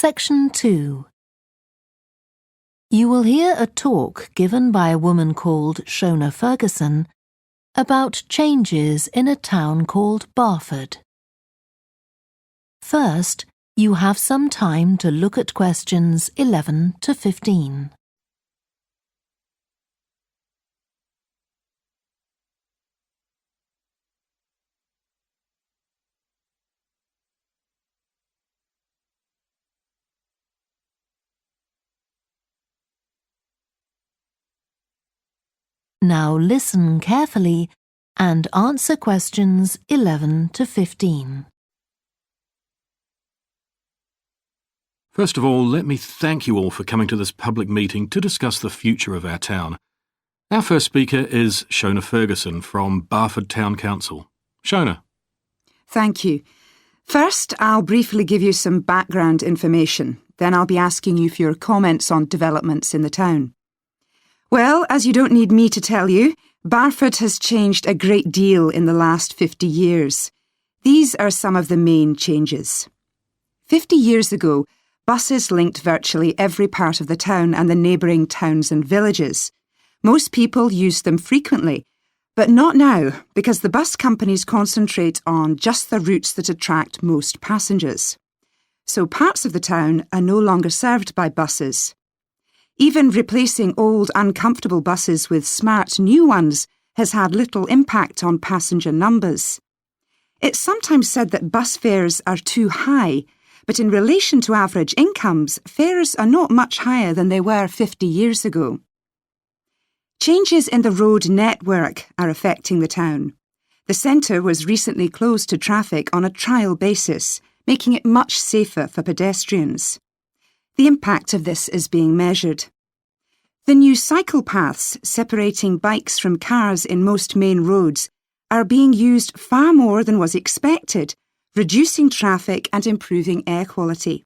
Section 2. You will hear a talk given by a woman called Shona Ferguson about changes in a town called Barford. First, you have some time to look at questions 11 to 15. Now listen carefully and answer questions 11 to 15. First of all, let me thank you all for coming to this public meeting to discuss the future of our town. Our first speaker is Shona Ferguson from Barford Town Council. Shona. Thank you. First, I'll briefly give you some background information. Then I'll be asking you for your comments on developments in the town. Well, as you don't need me to tell you, Barford has changed a great deal in the last 50 years. These are some of the main changes. 50 years ago, buses linked virtually every part of the town and the neighbouring towns and villages. Most people used them frequently, but not now, because the bus companies concentrate on just the routes that attract most passengers. So parts of the town are no longer served by buses. Even replacing old, uncomfortable buses with smart new ones has had little impact on passenger numbers. It's sometimes said that bus fares are too high, but in relation to average incomes, fares are not much higher than they were 50 years ago. Changes in the road network are affecting the town. The centre was recently closed to traffic on a trial basis, making it much safer for pedestrians. The impact of this is being measured. The new cycle paths separating bikes from cars in most main roads are being used far more than was expected, reducing traffic and improving air quality.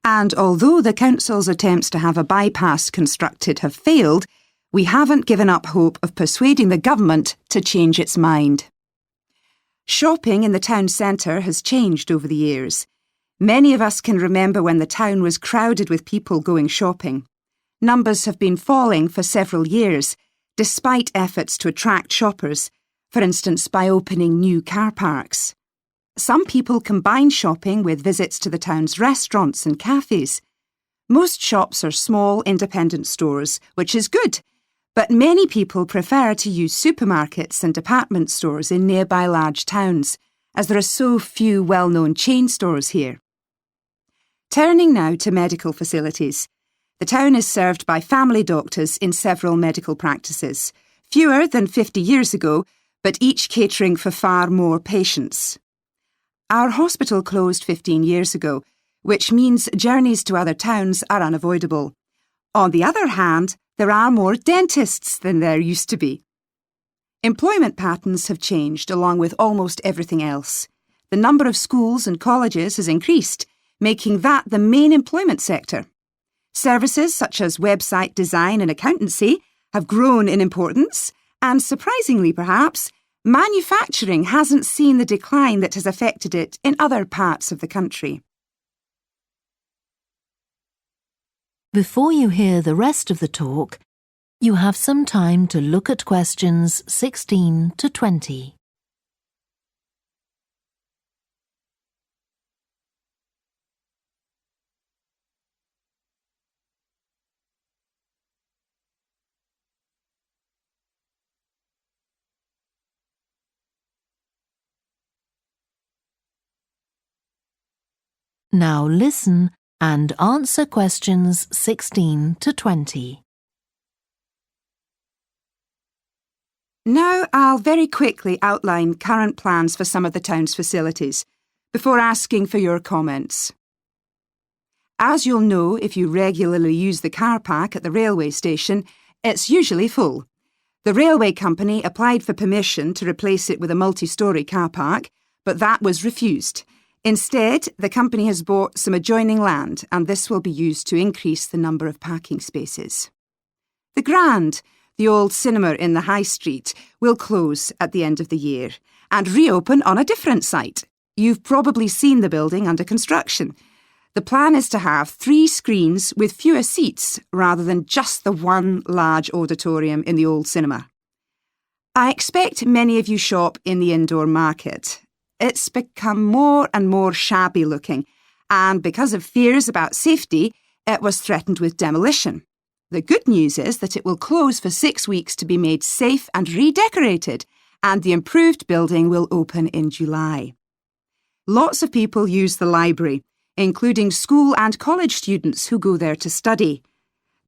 And although the council's attempts to have a bypass constructed have failed, we haven't given up hope of persuading the government to change its mind. Shopping in the town centre has changed over the years. Many of us can remember when the town was crowded with people going shopping. Numbers have been falling for several years, despite efforts to attract shoppers, for instance by opening new car parks. Some people combine shopping with visits to the town's restaurants and cafes. Most shops are small independent stores, which is good, but many people prefer to use supermarkets and department stores in nearby large towns, as there are so few well-known chain stores here. Turning now to medical facilities. The town is served by family doctors in several medical practices, fewer than 50 years ago, but each catering for far more patients. Our hospital closed 15 years ago, which means journeys to other towns are unavoidable. On the other hand, there are more dentists than there used to be. Employment patterns have changed along with almost everything else. The number of schools and colleges has increased, making that the main employment sector. Services such as website design and accountancy have grown in importance, and surprisingly perhaps, manufacturing hasn't seen the decline that has affected it in other parts of the country. Before you hear the rest of the talk, you have some time to look at questions 16 to 20. Now listen and answer questions 16 to 20. Now I'll very quickly outline current plans for some of the town's facilities, before asking for your comments. As you'll know if you regularly use the car park at the railway station, it's usually full. The railway company applied for permission to replace it with a multi-storey car park, but that was refused. Instead, the company has bought some adjoining land, and this will be used to increase the number of parking spaces. The Grand, the old cinema in the High Street, will close at the end of the year and reopen on a different site. You've probably seen the building under construction. The plan is to have 3 screens with fewer seats rather than just the one large auditorium in the old cinema. I expect many of you shop in the indoor market. It's become more and more shabby looking, and because of fears about safety, it was threatened with demolition. The good news is that it will close for 6 weeks to be made safe and redecorated, and the improved building will open in July. Lots of people use the library, including school and college students who go there to study.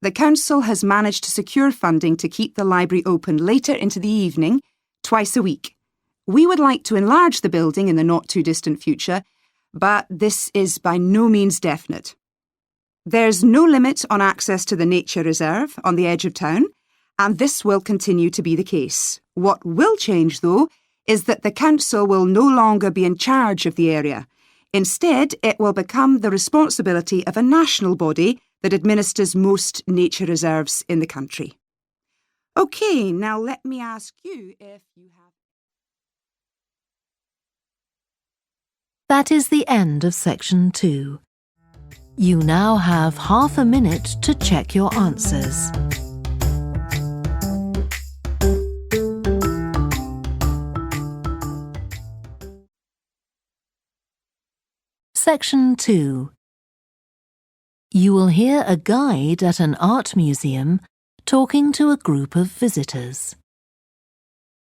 The council has managed to secure funding to keep the library open later into the evening, twice a week. We would like to enlarge the building in the not-too-distant future, but this is by no means definite. There's no limit on access to the nature reserve on the edge of town, and this will continue to be the case. What will change, though, is that the council will no longer be in charge of the area. Instead, it will become the responsibility of a national body that administers most nature reserves in the country. OK, now let me ask you if you have... That is the end of section 2. You now have half a minute to check your answers. Section 2. You will hear a guide at an art museum talking to a group of visitors.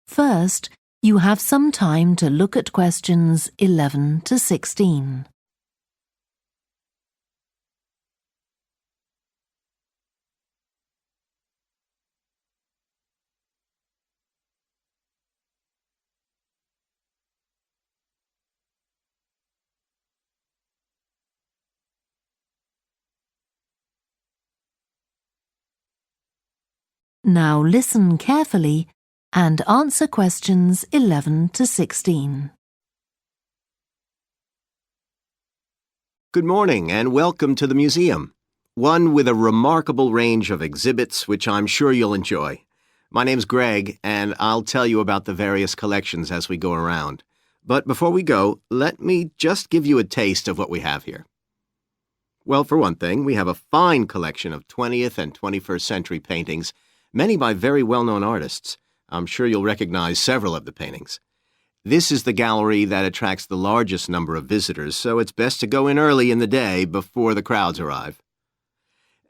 First, you have some time to look at questions 11 to 16. Now listen carefully and answer questions 11 to 16. Good morning and welcome to the museum, one with a remarkable range of exhibits which I'm sure you'll enjoy. My name's Greg and I'll tell you about the various collections as we go around. But before we go, let me just give you a taste of what we have here. Well, for one thing, we have a fine collection of 20th and 21st century paintings, many by very well-known artists. I'm sure you'll recognize several of the paintings. This is the gallery that attracts the largest number of visitors, so it's best to go in early in the day before the crowds arrive.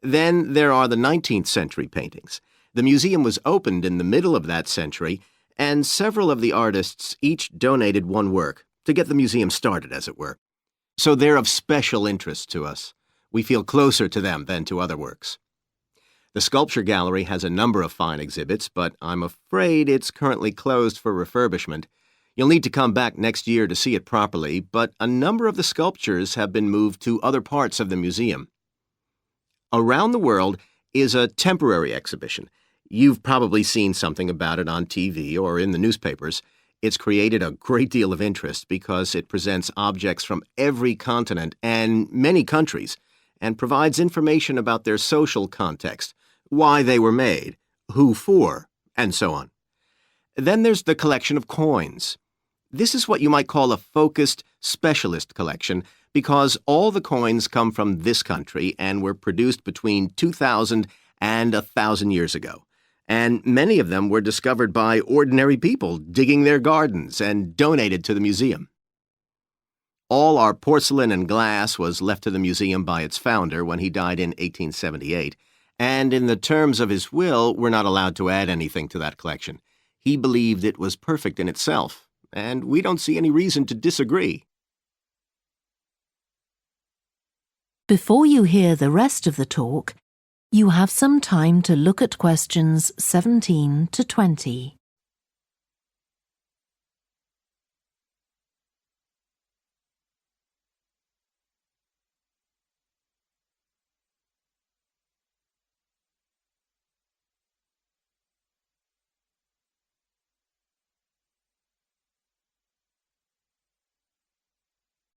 Then there are the 19th century paintings. The museum was opened in the middle of that century, and several of the artists each donated one work to get the museum started, as it were. So they're of special interest to us. We feel closer to them than to other works. The Sculpture Gallery has a number of fine exhibits, but I'm afraid it's currently closed for refurbishment. You'll need to come back next year to see it properly, but a number of the sculptures have been moved to other parts of the museum. Around the World is a temporary exhibition. You've probably seen something about it on TV or in the newspapers. It's created a great deal of interest because it presents objects from every continent and many countries, and provides information about their social context, why they were made, who for, and so on. Then there's the collection of coins. This is what you might call a focused specialist collection because all the coins come from this country and were produced between 2,000 and 1,000 years ago. And many of them were discovered by ordinary people digging their gardens and donated to the museum. All our porcelain and glass was left to the museum by its founder when he died in 1878, and in the terms of his will, we're not allowed to add anything to that collection. He believed it was perfect in itself, and we don't see any reason to disagree. Before you hear the rest of the talk, you have some time to look at questions 17 to 20.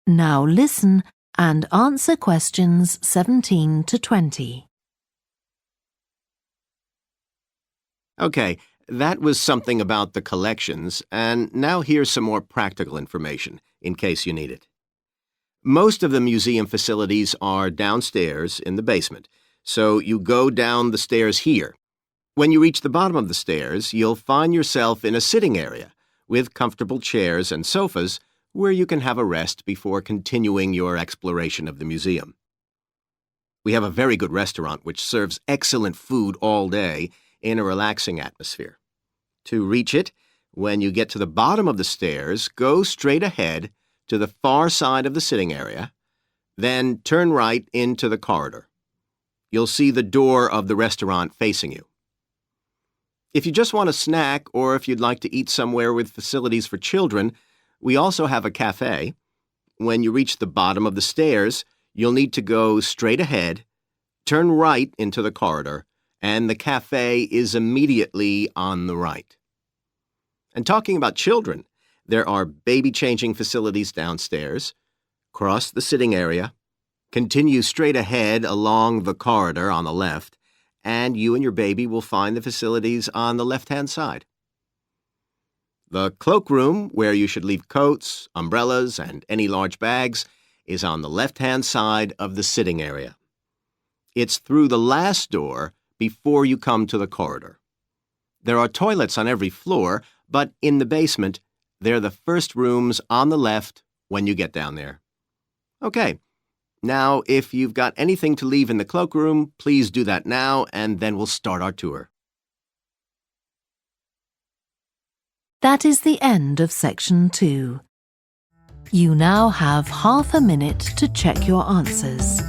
Now listen and answer questions 17 to 20. Okay, that was something about the collections, and now here's some more practical information, in case you need it. Most of the museum facilities are downstairs in the basement, so you go down the stairs here. When you reach the bottom of the stairs, you'll find yourself in a sitting area with comfortable chairs and sofas where you can have a rest before continuing your exploration of the museum. We have a very good restaurant which serves excellent food all day in a relaxing atmosphere. To reach it, when you get to the bottom of the stairs, go straight ahead to the far side of the sitting area, then turn right into the corridor. You'll see the door of the restaurant facing you. If you just want a snack or if you'd like to eat somewhere with facilities for children, we also have a cafe. When you reach the bottom of the stairs, you'll need to go straight ahead, turn right into the corridor, and the cafe is immediately on the right. And talking about children, there are baby-changing facilities downstairs. Cross the sitting area, continue straight ahead along the corridor on the left, and you and your baby will find the facilities on the left-hand side. The cloakroom, where you should leave coats, umbrellas, and any large bags, is on the left-hand side of the sitting area. It's through the last door before you come to the corridor. There are toilets on every floor, but in the basement, they're the first rooms on the left when you get down there. Okay. Now, if you've got anything to leave in the cloakroom, please do that now, and then we'll start our tour. That is the end of section 2. You now have half a minute to check your answers.